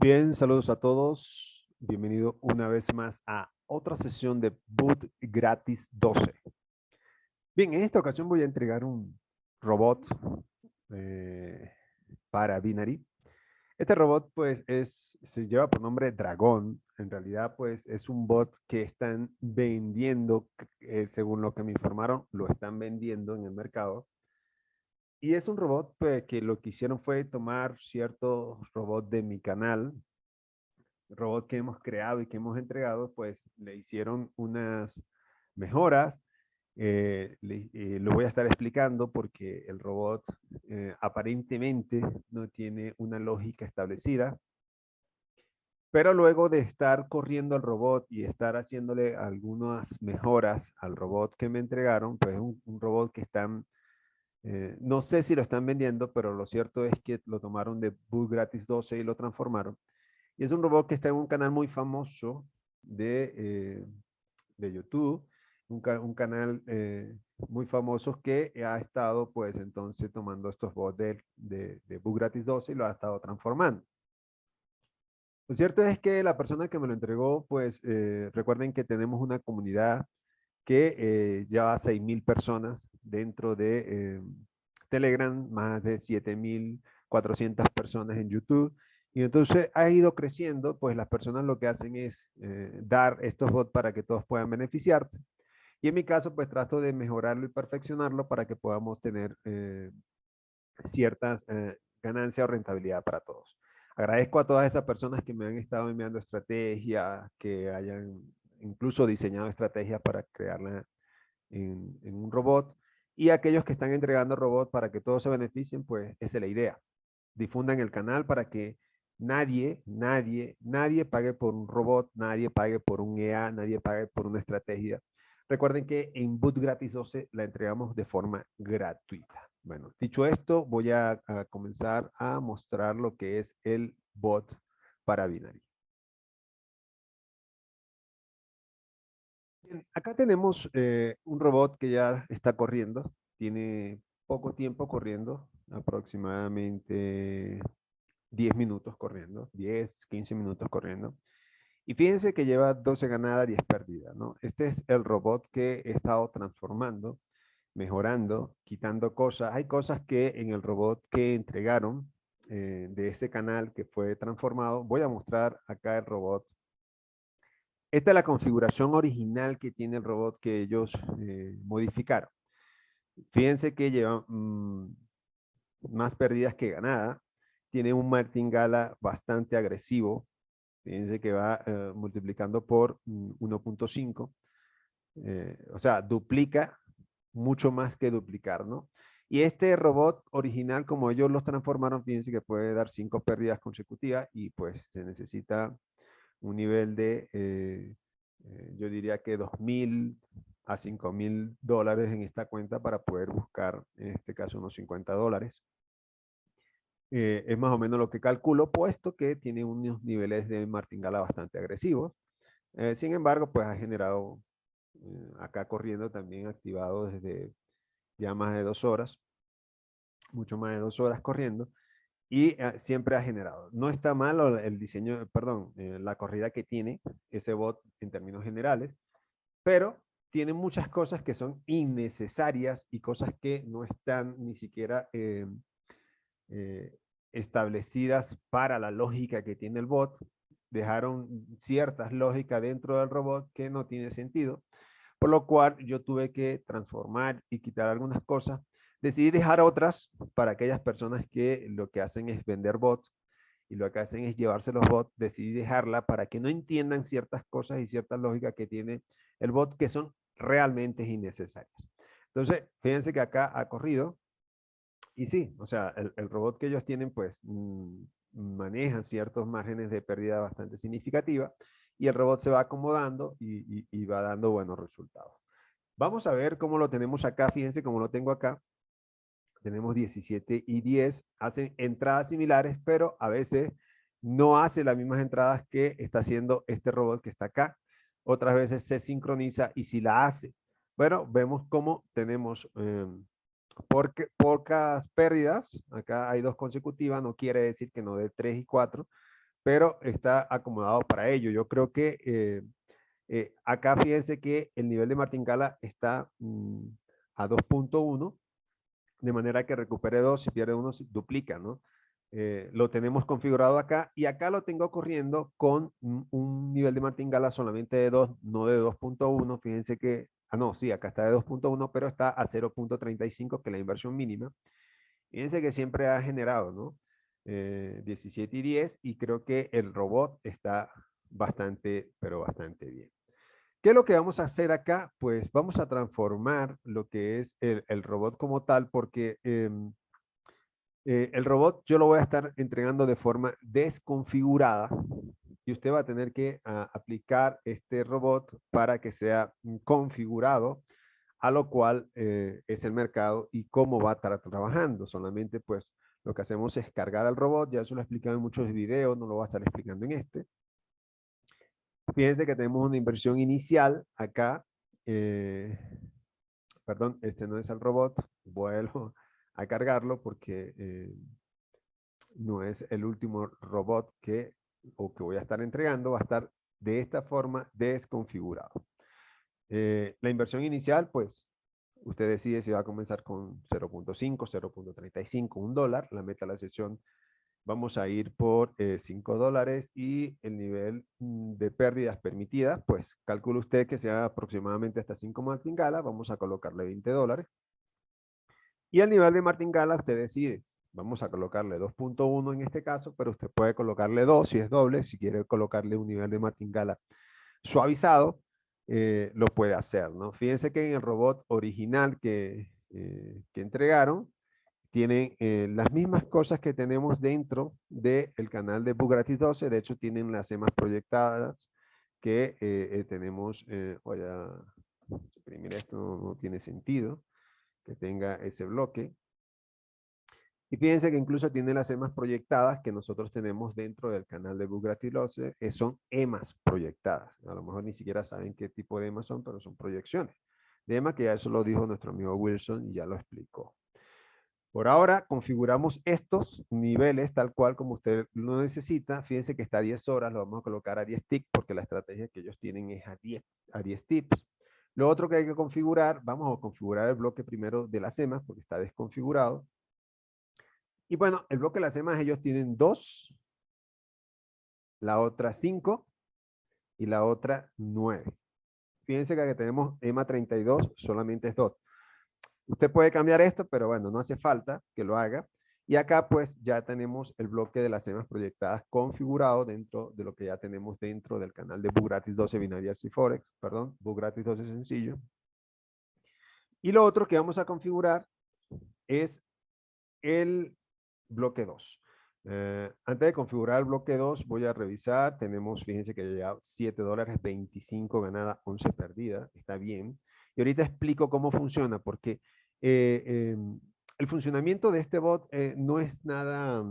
Bien, saludos a todos. Bienvenido una vez más a otra sesión de Boot Gratis 12. Bien, en esta ocasión voy a entregar un robot eh, para Binary. Este robot pues se lleva por nombre Dragón. En realidad pues es un bot que están vendiendo, según lo que me informaron, lo están vendiendo en el mercado. Y es un robot pues, que lo que hicieron fue tomar cierto robot de mi canal, robot que hemos creado y que hemos entregado, pues le hicieron unas mejoras. Lo voy a estar explicando porque el robot aparentemente no tiene una lógica establecida, pero luego de estar corriendo el robot y estar haciéndole algunas mejoras al robot que me entregaron, pues es un robot que están, no sé si lo están vendiendo, pero lo cierto es que lo tomaron de Boot Gratis 12 y lo transformaron. Y es un robot que está en un canal muy famoso de YouTube, un canal muy famoso que ha estado pues entonces tomando estos bots de Boot Gratis 12 y lo ha estado transformando. Lo cierto es que la persona que me lo entregó, pues recuerden que tenemos una comunidad que lleva 6.000 personas dentro de Telegram, más de 7.400 personas en YouTube. Y entonces ha ido creciendo, pues las personas lo que hacen es dar estos bots para que todos puedan beneficiarse. Y en mi caso, pues trato de mejorarlo y perfeccionarlo para que podamos tener ciertas ganancias o rentabilidad para todos. Agradezco a todas esas personas que me han estado enviando estrategias, que hayan incluso diseñado estrategias para crearla en un robot. Y aquellos que están entregando robots para que todos se beneficien, pues esa es la idea. Difundan el canal para que nadie pague por un robot, nadie pague por un EA, nadie pague por una estrategia. Recuerden que en Boot Gratis 12 la entregamos de forma gratuita. Bueno, dicho esto, voy a comenzar a mostrar lo que es el bot para Binary. Bien, acá tenemos un robot que ya está corriendo, tiene poco tiempo corriendo, aproximadamente 10 minutos corriendo, 10, 15 minutos corriendo. Y fíjense que lleva 12 ganadas, 10 perdidas, ¿no? Este es el robot que he estado transformando, mejorando, quitando cosas. Hay cosas que en el robot que entregaron de ese canal que fue transformado. Voy a mostrar acá el robot. Esta es la configuración original que tiene el robot que ellos modificaron. Fíjense que lleva más perdidas que ganadas. Tiene un martingala bastante agresivo. Fíjense que va multiplicando por 1.5. O sea, duplica mucho más que duplicar, ¿no? Y este robot original, como ellos los transformaron, fíjense que puede dar 5 pérdidas consecutivas y pues se necesita un nivel de, yo diría que 2.000 a 5.000 dólares en esta cuenta para poder buscar, en este caso, unos 50 dólares. Es más o menos lo que calculo, puesto que tiene unos niveles de martingala bastante agresivos. Sin embargo, pues ha generado acá corriendo también activado desde ya más de 2 horas, mucho más de 2 horas corriendo, y siempre ha generado. No está mal el diseño, perdón, la corrida que tiene ese bot en términos generales, pero tiene muchas cosas que son innecesarias y cosas que no están ni siquiera eh, establecidas para la lógica que tiene el bot. Dejaron ciertas lógicas dentro del robot que no tiene sentido, por lo cual yo tuve que transformar y quitar algunas cosas. Decidí dejar otras para aquellas personas que lo que hacen es vender bots y lo que hacen es llevarse los bots. Decidí dejarla para que no entiendan ciertas cosas y ciertas lógicas que tiene el bot que son realmente innecesarias. Entonces, fíjense que acá ha corrido y sí, o sea, el robot que ellos tienen, pues maneja ciertos márgenes de pérdida bastante significativa y el robot se va acomodando y va dando buenos resultados. Vamos a ver cómo lo tenemos acá. Fíjense cómo lo tengo acá. Tenemos 17 y 10. Hacen entradas similares, pero a veces no hace las mismas entradas que está haciendo este robot que está acá. Otras veces se sincroniza y si la hace. Bueno, vemos cómo tenemos pocas pérdidas. Acá hay 2 consecutivas, no quiere decir que no dé 3 y 4, pero está acomodado para ello. Yo creo que acá fíjense que el nivel de martingala está a 2.1, de manera que recupere 2, si pierde 1, duplica, ¿no? Lo tenemos configurado acá y acá lo tengo corriendo con un nivel de martingala solamente de 2, no de 2.1. Fíjense que, no, sí, acá está de 2.1, pero está a 0.35, que es la inversión mínima. Fíjense que siempre ha generado, ¿no? 17 y 10, y creo que el robot está bastante, pero bastante bien. ¿Qué es lo que vamos a hacer acá? Pues vamos a transformar lo que es el robot como tal, porque el robot yo lo voy a estar entregando de forma desconfigurada y usted va a tener que aplicar este robot para que sea configurado, a lo cual es el mercado y cómo va a estar trabajando. Solamente pues lo que hacemos es cargar al robot, ya eso lo he explicado en muchos videos, no lo voy a estar explicando en este. Fíjense que tenemos una inversión inicial acá. Perdón, este no es el robot. Vuelvo a cargarlo porque no es el último robot que voy a estar entregando. Va a estar de esta forma desconfigurado. La inversión inicial, pues, usted decide si va a comenzar con 0.5, 0.35, $1. La meta de la sesión, vamos a ir por $5, y el nivel de pérdidas permitidas, pues calcule usted que sea aproximadamente hasta 5 martingala. Vamos a colocarle $20. Y el nivel de martingala usted decide. Vamos a colocarle 2.1 en este caso, pero usted puede colocarle 2 si es doble. Si quiere colocarle un nivel de martingala suavizado, lo puede hacer, ¿no? Fíjense que en el robot original que entregaron, tienen las mismas cosas que tenemos dentro del canal de Bugatti 12. De hecho, tienen las EMAs proyectadas que tenemos. Voy a suprimir esto, no tiene sentido que tenga ese bloque. Y fíjense que incluso tiene las EMAs proyectadas que nosotros tenemos dentro del canal de Bugatti 12. Son EMAs proyectadas. A lo mejor ni siquiera saben qué tipo de EMAs son, pero son proyecciones de EMA, que ya eso lo dijo nuestro amigo Wilson y ya lo explicó. Por ahora configuramos estos niveles tal cual como usted lo necesita. Fíjense que está a 10 horas, lo vamos a colocar a 10 ticks porque la estrategia que ellos tienen es a 10 tips. Lo otro que hay que configurar, vamos a configurar el bloque primero de las EMAs porque está desconfigurado. Y bueno, el bloque de las EMAs, ellos tienen 2, la otra 5 y la otra 9. Fíjense que tenemos EMA 32, solamente es 2. Usted puede cambiar esto, pero bueno, no hace falta que lo haga. Y acá pues ya tenemos el bloque de las EMAs proyectadas configurado dentro de lo que ya tenemos dentro del canal de Bugatti 12 Binarias y Forex, perdón, Bugatti 12 sencillo. Y lo otro que vamos a configurar es el bloque 2. Antes de configurar el bloque 2, voy a revisar. Tenemos, fíjense que ya $7, 25 ganada, 11 perdida. Está bien. Y ahorita explico cómo funciona, porque el funcionamiento de este bot no es nada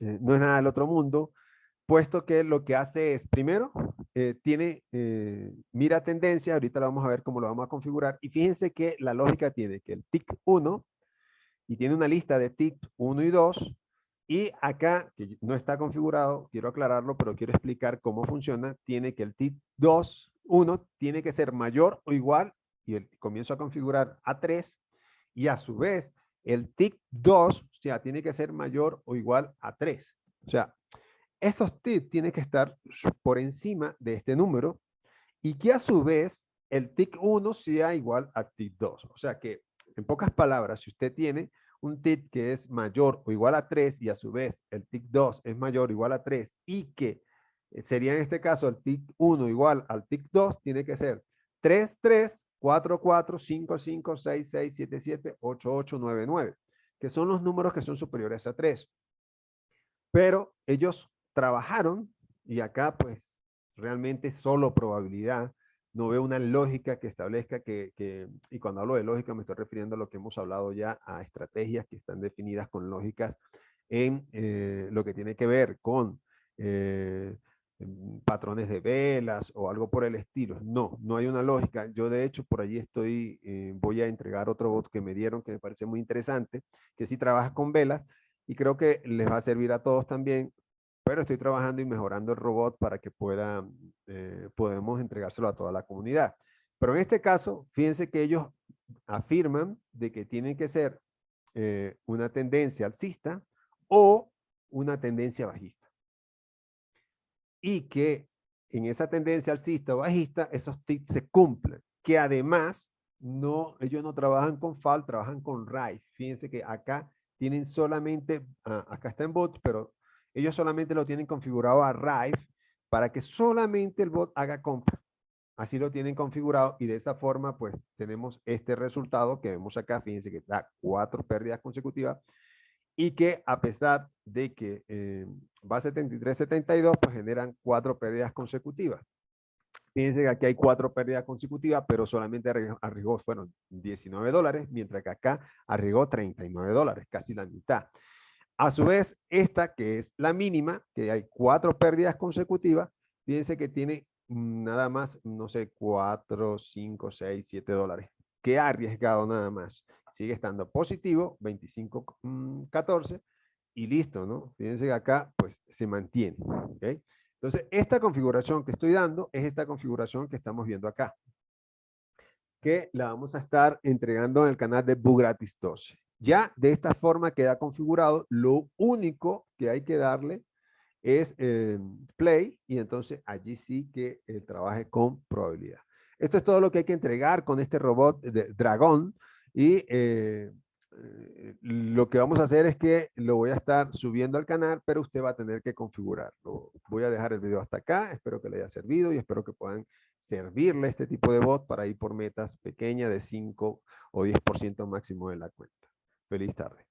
del otro mundo, puesto que lo que hace es, primero, mira tendencia. Ahorita lo vamos a ver cómo lo vamos a configurar. Y fíjense que la lógica tiene que el tick 1, y tiene una lista de tips 1 y 2, y acá, que no está configurado, quiero aclararlo, pero quiero explicar cómo funciona. Tiene que el tip 2, 1, tiene que ser mayor o igual, y comienzo a configurar a 3, y a su vez, el tick 2, o sea, tiene que ser mayor o igual a 3. O sea, estos tips tienen que estar por encima de este número, y que a su vez el tick 1 sea igual a tick 2. O sea que, en pocas palabras, si usted tiene un tick que es mayor o igual a 3 y a su vez el tick 2 es mayor o igual a 3, y que sería en este caso el tick 1 igual al tick 2, tiene que ser 3, 3, 4, 4, 5, 5, 6, 6, 7, 7, 8, 8, 9, 9, que son los números que son superiores a 3. Pero ellos trabajaron, y acá pues realmente solo probabilidad. No veo una lógica que establezca y cuando hablo de lógica me estoy refiriendo a lo que hemos hablado ya, a estrategias que están definidas con lógicas en lo que tiene que ver con patrones de velas o algo por el estilo. No, no hay una lógica. Yo de hecho por allí voy a entregar otro bot que me dieron que me parece muy interesante, que sí trabaja con velas, y creo que les va a servir a todos también, pero estoy trabajando y mejorando el robot para que podemos entregárselo a toda la comunidad. Pero en este caso, fíjense que ellos afirman de que tienen que ser una tendencia alcista o una tendencia bajista. Y que en esa tendencia alcista o bajista, esos tics se cumplen. Que además, ellos no trabajan con FAL, trabajan con RIFE. Fíjense que acá tienen solamente, acá está en bot, pero ellos solamente lo tienen configurado a RIFE para que solamente el bot haga compra. Así lo tienen configurado y de esa forma pues tenemos este resultado que vemos acá. Fíjense que da 4 pérdidas consecutivas y que a pesar de que va 73-72 pues generan 4 pérdidas consecutivas. Fíjense que aquí hay 4 pérdidas consecutivas, pero solamente arriesgó fueron $19, mientras que acá arriesgó $39, casi la mitad. A su vez, esta que es la mínima, que hay 4 pérdidas consecutivas, fíjense que tiene nada más, no sé, 4, 5, 6, $7, que ha arriesgado nada más. Sigue estando positivo, 25, 14, y listo, ¿no? Fíjense que acá, pues, se mantiene, ¿ok? Entonces, esta configuración que estoy dando es esta configuración que estamos viendo acá, que la vamos a estar entregando en el canal de Bugratis 12. Ya de esta forma queda configurado. Lo único que hay que darle es play y entonces allí sí que trabaje con probabilidad. Esto es todo lo que hay que entregar con este robot de dragón y lo que vamos a hacer es que lo voy a estar subiendo al canal, pero usted va a tener que configurarlo. Voy a dejar el video hasta acá, espero que le haya servido y espero que puedan servirle este tipo de bot para ir por metas pequeñas de 5 o 10% máximo de la cuenta. Feliz tarde.